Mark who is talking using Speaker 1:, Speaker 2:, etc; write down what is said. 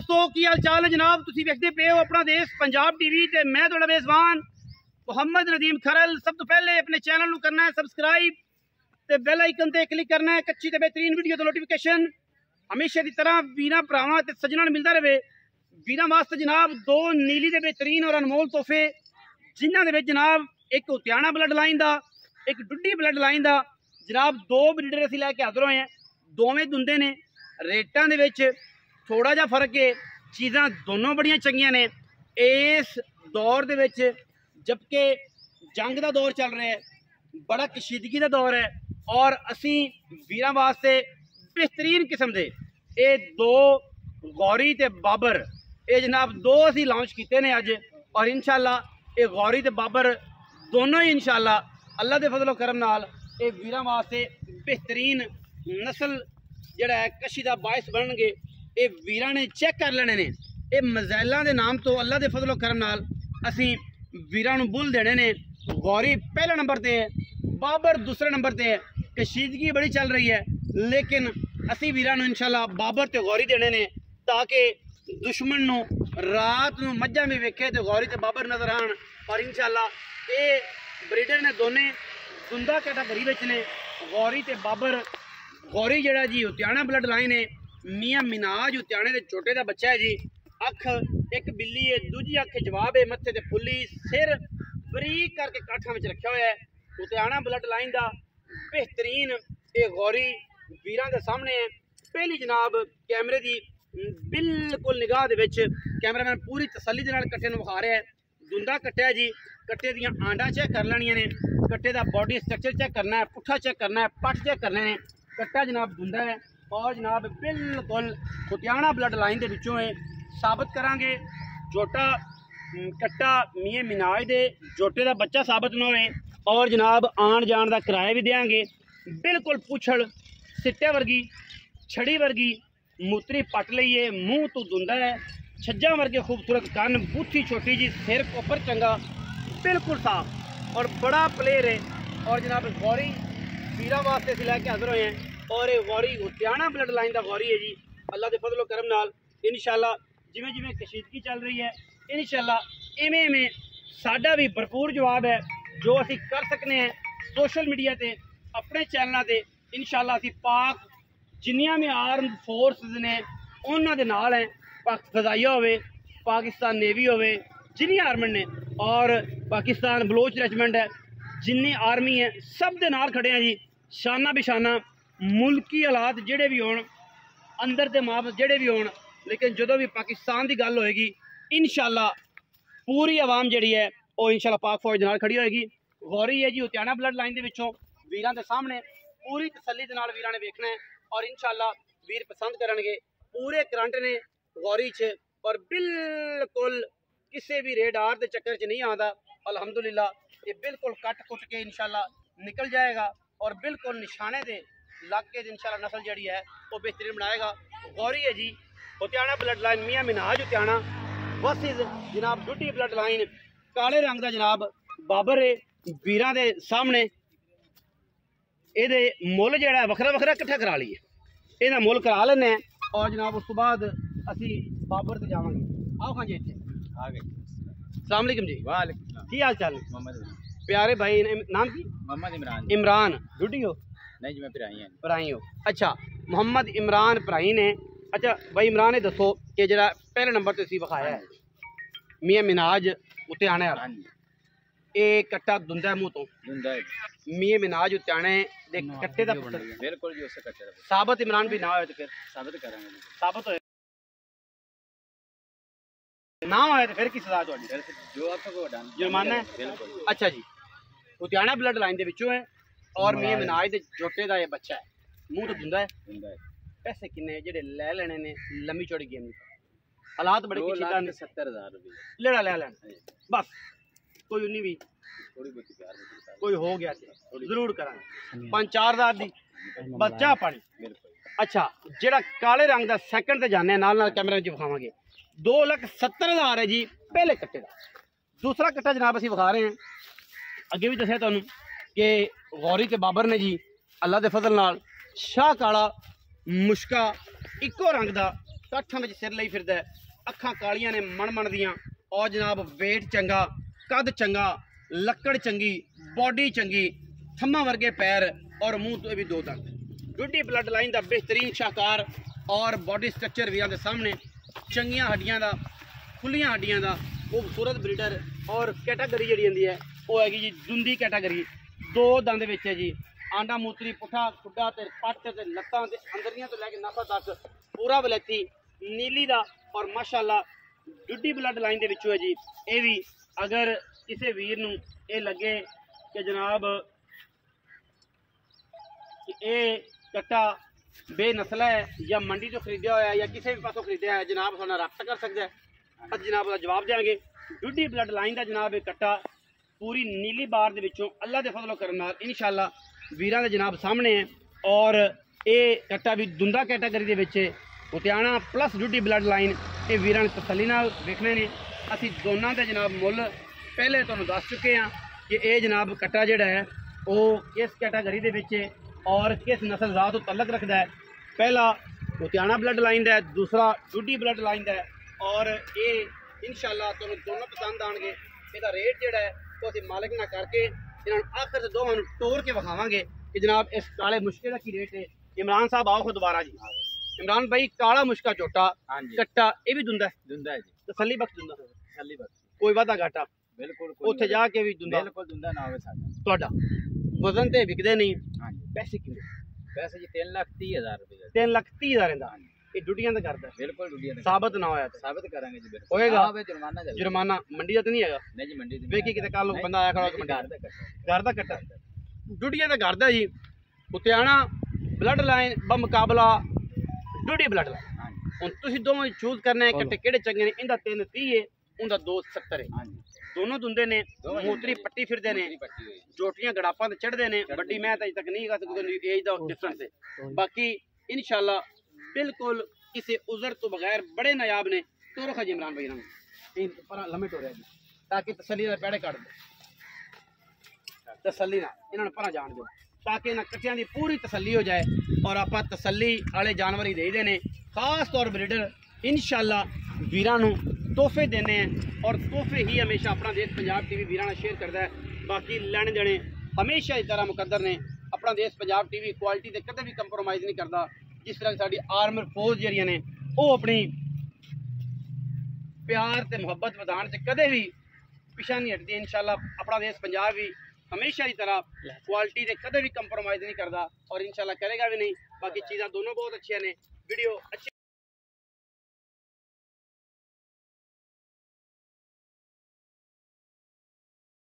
Speaker 1: दोस्तों की हाल चाल है जनाब। तुसीं वेखदे पे हो अपना देश पंजाब टीवी ते मैं तुहाडा मेज़बान मुहम्मद नदीम खरल। सब तो पहले अपने चैनल नूं करना है सबसक्राइब ते बेल आइकन ते क्लिक करना है कच्ची ते बेहतरीन वीडियो दा नोटिफिकेशन हमेशा की तरह वीरां भरावां ते सज्जणां नूं मिलदा रहे। वीरां वास्ते जनाब दो नीली दे बेहतरीन और अनमोल तोहफे जिन्हां दे विच जनाब एक उतियाणा ब्लड लाइन दा एक डुड्डी ब्लड लाइन दा जनाब दो ब्रीडर असीं लैके हाज़र होए हैं। दोवें दुंदे ने रेटां दे विच थोड़ा जा फर्क है, चीज़ां दोनों बड़ियां चंगियां ने इस दौर दे विच, जबकि जंग का दौर चल रहा है, बड़ा कशीदगी का दौर है और असी वीरां वास्ते बेहतरीन किस्म के ये दो गौरी ते बाबर ये जनाब दो असी लॉन्च किए ने अज। और इंशाअल्लाह ये गौरी ते बाबर दोनों ही इंशाअल्लाह अल्लाह के फजलो करम नाल ये वीरां वास्ते बेहतरीन नस्ल जिहड़ा है कशी का बायस बनणगे। ये वीरां ने चेक कर लेने ने ये मज़ैला के नाम तो अल्लाह के फजलो करम नाल असी वीरां नूं बुल देने ने। गौरी पहले नंबर ते है, बाबर दूसरे नंबर ते है। कशीदगी बड़ी चल रही है लेकिन असी वीरां नूं इंशाअल्लाह बाबर ते गौरी देने ने ताकि दुश्मन नूं रात नूं मज्जां भी वेखे तो गौरी ते बाबर नजर आन। और इंशाअल्लाह ये ब्रीडर ने दोने दुंदा कैटागरी विच ने। गौरी ते बाबर, गौरी जिहड़ा जी उतियाणा ब्लड लाइन है, मियाँ मिनाज उतियाणे दे छोटे दा बच्चा है जी। अख एक बिल्ली है, दूजी अख जवाब है, मत्थे ते फुल्ली, सिर बरीक करके काठा में रखा हुआ है। उतियाणा ब्लड लाइन दा बेहतरीन ये गौरी वीरां दे सामने है। पहली जनाब कैमरे दी बिल्कुल निगाह दे विच कैमरामैन पूरी तसल्ली दे नाल कट्टे नूं विखा रहा है। दुंदा कट्टा है जी, कट्टे दियां आंडा चेक कर लैनियां ने, कट्टे दा बॉडी स्ट्रक्चर चेक करना है, पुट्ठा चेक करना है, पट चेक करने ने। कट्टा जनाब दुंदा है और जनाब बिल्कुल उतियाणा ब्लड लाइन के विचों है। साबित करांगे जोटा कट्टा मियाँ मिनाज दे जोटे का बच्चा साबित न होए और जनाब आन जान का किराया भी देंगे। बिल्कुल पुछड़ सिट्टे वर्गी, छड़ी वर्गी, मूतरी पट लईए, मूँह तो दुंदा है, छज्जा वर्गे खूबसूरत कन, बूथी छोटी जी, सिर उपर चंगा, बिल्कुल साफ और बड़ा प्लेयर है। और जनाब गौरी वीरां वास्ते असीं लैके हाज़र होए हैं और ये गौरी उतियाणा ब्लड लाइन का गौरी है जी। अल्लाह के फजलो करम नाल इंशाअल्लाह जिमें जिमें कशीदगी चल रही है इंशाअल्लाह इवें इवें साडा भी भरपूर जवाब है जो असी कर सकने हैं सोशल मीडिया ते अपने चैनलों ते। इंशाअल्लाह असी पाक जिन्नियां भी आर्म फोर्स ने उन्हां दे नाल हैं, पाक फजाइया होवे, पाकिस्तान नेवी होवे, जिन्नी आर्मी ने और पाकिस्तान बलोच रेजिमेंट है, जिन्नी आर्मी है सब दे नाल खड़े हैं जी। शाना बिशाना मुल्की हालात जेड़े भी होण, अंदर दे माप जेड़े भी होण, लेकिन जो भी पाकिस्तान की गल होएगी इंशाअल्लाह पूरी आवाम जिहड़ी है वो इंशाअल्लाह पाक फौज दे नाल खड़ी होएगी। गौरी है जी उतियाणा ब्लड लाइन दे विचों वीरां दे सामने पूरी तसल्ली दे नाल वीरां ने वेखना है और इंशाअल्लाह वीर पसंद करनगे। पूरे करंट ने गौरी च और बिल्कुल किसी भी रेडार के चक्कर च नहीं आता। अल्हम्दुलिल्लाह ये बिल्कुल कट कुट के इंशाअल्लाह निकल जाएगा और बिल्कुल निशाने दे लग के इंशाअल्लाह नस्ल जड़ी है वो बेहतरीन बनाएगा। गौरी है जी उतियाणा ब्लड लाइन मियाँ मिनाज उतियाणा वर्सेस जनाब डुड्डी ब्लड लाइन काले रंग का जनाब बाबर है। वीरां दे सामने ये मुल जो वखरा वखरा कट्ठा करा लीए, यदा मुल करा लें और जनाब उस तो बाद असी बाबर से जावांगे। आओ हाँ जी इतने आ गए। अस्सलाम वालेकुम जी। वालेकुम की हाल चाल है प्यारे भाई? नाम की? मोहम्मद इमरान। इमरान डुड्डी हो? नहीं जी मैं भराई हो। अच्छा मोहम्मद इमरान भराई ने। अच्छा भाई इमरान ने दसो कि जरा पहले नंबर से विखाया है मियाँ मिनाज उतियाणे वाला, ये कट्टा दुंदा है, मुँह तो दुंदा है। मियाँ मिनाज उतियाणे दे कट्टे दा बिल्कुल जी, उससे कट्टे दा साबित इमरान भी ना होए तो फिर साबित करांगे। साबित होए ना होए तो फिर की सजा तुहाडी? जो आपको जुर्माना है। बिल्कुल। अच्छा जी उतियाणा ब्लड लाइन दे विचों है और मियाँ मिनाज दे जोटे दा ये बच्चा है, मुँह तो दुंदा है। पैसे किन्ने जेडे ले लेने ने लंबी चौड़ी गेम नहीं, हालात बड़े 70,000 रुपये लेना ले लेना बस, कोई उन्नी भी कोई हो गया जरूर करांगे 5-4 हज़ार दी बच्चा पानी। अच्छा जेड़ा काले रंग का सैकंड ते जाने नाल कैमरे में विखावांगे 2,70,000 है जी पहले कट्टे का। दूसरा कट्टा जनाब असीं विखा रहे हैं, अगे भी दसिया तुहानूं कि गौरी के बाबर ने जी अल्लाह के फजल नाल शाह काला मुश्का इको रंग का 60 ਵਿੱਚ ਸਿਰ ਲਈ ਫਿਰਦਾ ਹੈ, ਅੱਖਾਂ ਕਾਲੀਆਂ ਨੇ ਮਣ ਦੀਆਂ, ਔਰ ਜਨਾਬ ਵੇਟ ਚੰਗਾ, ਕੱਦ ਚੰਗਾ, ਲੱਕੜ ਚੰਗੀ, ਬੋਡੀ ਚੰਗੀ, ਥੰਮਾਂ ਵਰਗੇ ਪੈਰ ਔਰ ਮੂੰਹ ਤੋਂ ਵੀ 2 ਦੰਦ। ਡੁੱਡੀ ਬਲੱਡ ਲਾਈਨ ਦਾ ਬਿਹਤਰੀਨ ਸ਼ਾਹਕਾਰ ਔਰ ਬੋਡੀ ਸਟਰਕਚਰ ਵੀਰਾਂ ਦੇ ਸਾਹਮਣੇ, ਚੰਗੀਆਂ ਹੱਡੀਆਂ ਦਾ, ਖੁੱਲੀਆਂ ਹੱਡੀਆਂ ਦਾ ਖੂਬਸੂਰਤ ਬਰੀਡਰ। ਔਰ ਕੈਟਾਗਰੀ ਜਿਹੜੀ ਹੁੰਦੀ ਹੈ ਉਹ ਹੈਗੀ ਜੀ ਦੁੰਦੀ ਕੈਟਾਗਰੀ, 2 ਦੰਦ ਵਿੱਚ ਹੈ ਜੀ। ਆਂਡਾ ਮੂਤਰੀ ਪੁੱਠਾ ਖੁੱਡਾ ਤੇ ਪੱਟ ਤੇ ਲੱਤਾਂ ਤੇ ਅੰਦਰੀਆਂ ਤੋਂ ਲੈ ਕੇ ਨਾਸਾਂ ਤੱਕ ਪੂਰਾ ਵਲੈਤੀ ਨੀਲੀ ਦਾ ਔਰ ਮਾਸ਼ਾਅੱਲਾ ਡੁੱਡੀ ਬਲੱਡ ਲਾਈਨ ਦੇ ਵਿੱਚੋਂ ਹੈ ਜੀ। ਇਹ ਵੀ ਅਗਰ ਕਿਸੇ ਵੀਰ ਨੂੰ ਇਹ ਲੱਗੇ ਕਿ ਜਨਾਬ ਕਿ ਇਹ ਕੱਟਾ ਬੇਨਸਲਾ ਹੈ ਜਾਂ ਮੰਡੀ ਤੋਂ ਖਰੀਦਿਆ ਹੋਇਆ ਜਾਂ ਕਿਸੇ ਵੀ ਪਾਸੋਂ ਖਰੀਦਿਆ ਹੈ, ਜਨਾਬ ਸਾਡੇ ਨਾਲ ਰਾਬਤਾ ਕਰ ਸਕਦਾ ਹੈ। ਅਸੀਂ ਜਨਾਬ ਦਾ ਜਵਾਬ ਦੇਵਾਂਗੇ। ਡੁੱਡੀ ਬਲੱਡ ਲਾਈਨ ਦਾ ਜਨਾਬ ਇਹ ਕੱਟਾ ਪੂਰੀ ਨੀਲੀ ਬਾਰ ਦੇ ਵਿੱਚੋਂ ਅੱਲਾ ਦੇ ਫਜ਼ਲ ਕਰਨ ਨਾਲ ਇਨਸ਼ਾਅੱਲਾ ਵੀਰਾਂ ਦੇ ਜਨਾਬ ਸਾਹਮਣੇ ਹੈ। ਔਰ ਇਹ ਕੱਟਾ ਵੀ ਦੁੰਦਾ ਕੈਟਾਗਰੀ ਦੇ ਵਿੱਚ ਉਤਿਆਣਾ ਪਲੱਸ ਡੁੱਡੀ ਬਲੱਡ ਲਾਈਨ, ਇਹ ਵੀਰਾਂ ਨੇ ਤਸੱਲੀ ਨਾਲ ਵੇਖਣੇ ਨੇ। ਅਸੀਂ ਦੋਨਾਂ ਦੇ ਜਨਾਬ ਮੁੱਲ ਪਹਿਲੇ ਤੁਹਾਨੂੰ ਦੱਸ ਚੁੱਕੇ ਹਾਂ ਕਿ ਇਹ ਜਨਾਬ ਕੱਟਾ ਜਿਹੜਾ ਹੈ ਉਹ ਕਿਸ ਕੈਟਾਗਰੀ ਦੇ ਵਿੱਚ ਹੈ ਔਰ ਕਿਸ ਨਸਲ ਜ਼ਾਤ ਤੋਂ ਤਲਕ ਰੱਖਦਾ ਹੈ। ਪਹਿਲਾ ਉਤਿਆਣਾ ਬਲੱਡ ਲਾਈਨ ਦਾ ਹੈ, ਦੂਸਰਾ ਡੁੱਡੀ ਬਲੱਡ ਲਾਈਨ ਦਾ ਹੈ। ਔਰ ਇਹ ਇਨਸ਼ਾਅੱਲਾ ਤੁਹਾਨੂੰ ਦੋਨੋਂ ਪਸੰਦ ਆਣਗੇ। ਇਹਦਾ ਰੇਟ ਜਿਹੜਾ ਹੈ ਉਹ ਅਸੀਂ ਮਾਲਕ ਨਾਲ ਕਰਕੇ ਇਹਨਾਂ ਨੂੰ ਆਖਰ ਤੇ ਦੋਵਾਂ ਨੂੰ ਤੋੜ ਕੇ ਵਿਖਾਵਾਂਗੇ ਕਿ ਜਨਾਬ ਇਸ ਕਾਲੇ ਮੁਸ਼ਕੇ ਦਾ ਕੀ ਰੇਟ ਹੈ। ਇਮਰਾਨ ਸਾਹਿਬ ਆਓ ਖੁਦ ਦੁਬਾਰਾ ਜੀ। इमरान भाई काला मुश्का झोटा कट्टा ये भी दुंदा है जी, तसल्ली बख्श दुंदा, तसल्ली बख्श कोई वादा घाटा बिल्कुल उत्थे जाके भी दुंदा बिल्कुल दुंदा ना होवे साडा ਤੁਹਾਡਾ वजन ते विकदे नहीं। हां जी पैसे कितने? पैसे जी 3,30,000 रुपए 3,30,000 ਦਾ ਇਹ ਡੁੱਡੀਆਂ ਦਾ ਕਰਦਾ ਬਿਲकुल ਡੁੱਡੀਆਂ ਦਾ ਸਾਬਤ ਨਾ ਹੋਇਆ ਤਾਂ ਸਾਬਤ ਕਰਾਂਗੇ ਜੀ ਬਿਲਕੁਲ ਹੋਏਗਾ। ਜੁਰਮਾਨਾ ਮੰਡੀ ਦਾ ਤਾਂ ਨਹੀਂ ਹੈਗਾ? ਨਹੀਂ ਜੀ ਮੰਡੀ ਦੀ ਵੇਖੀ ਕਿਤੇ ਕੱਲ ਨੂੰ ਬੰਦਾ ਆਇਆ ਖੜਾ ਕਿ ਘਰ ਦਾ ਕੱਟਾ ਡੁੱਡੀਆਂ ਦਾ ਕਰਦਾ ਜੀ। ਉਤਿਆਣਾ ਬਲੱਡ ਲਾਈਨ ਬਮੁਕਾਬਲਾ ਡੁੱਡੀ ਬਲੱਡ ਲਾਈਨ। ਹੁਣ ਤੁਸੀਂ ਦੋਵੇਂ ਚੂਜ਼ ਕਰਨਾ ਹੈ ਕੱਟੇ ਕਿਹੜੇ ਚੰਗੇ ਨੇ। ਇਹਦਾ 330 ਹੈ, ਉਹਦਾ 270 ਹੈ। दोनों दुंदे ने मोतरी पट्टी फिरदे ने, जोटियां गड़ापां ते चढ़दे ने। बड़ी मैं अजे तक नहीं क्योंकि एज दा डिफरेंस है। बाकी इंशाल्लाह बिल्कुल किसी उज़र तो बगैर बड़े नायाब ने। तो रखा जी इमरान भाई इन पर लिमिट हो रहा है ताकि तसल्ली नाल पैड़े काट दे, तसल्ली नाल इन्हां नूं परा जाण दो ताकि इन्हां कट्टियां दी पूरी तसल्ली हो जाए। और आपां तसल्ली वाले जानवर ही देईदे ने, खास तौर ब्रीडर इंशाल्लाह वीरां नूं तोहफे देने हैं। और तोहफे ही हमेशा अपना देश पंजाब टीवी वीरां नाल शेयर करता है। बाकी लैने देने हमेशा इस तरह मुकद्दर ने। अपना देश पंजाब टीवी क्वालिटी से कदे भी कंप्रोमाइज़ नहीं करता। जिस तरह साडी आर्मर फोर्स जिहड़ियां ने वो अपनी प्यार ते मुहब्बत वधाण से कदे भी पिछा नहीं हटदी। इंशाल्लाह अपना देश पंजाब भी हमेशा की तरह क्वालिटी से कदे भी कंप्रोमाइज़ नहीं करता और इंशाल्लाह करेगा भी नहीं। बाकी चीज़ां दोनों बहुत अच्छी ने। वीडियो अच्छी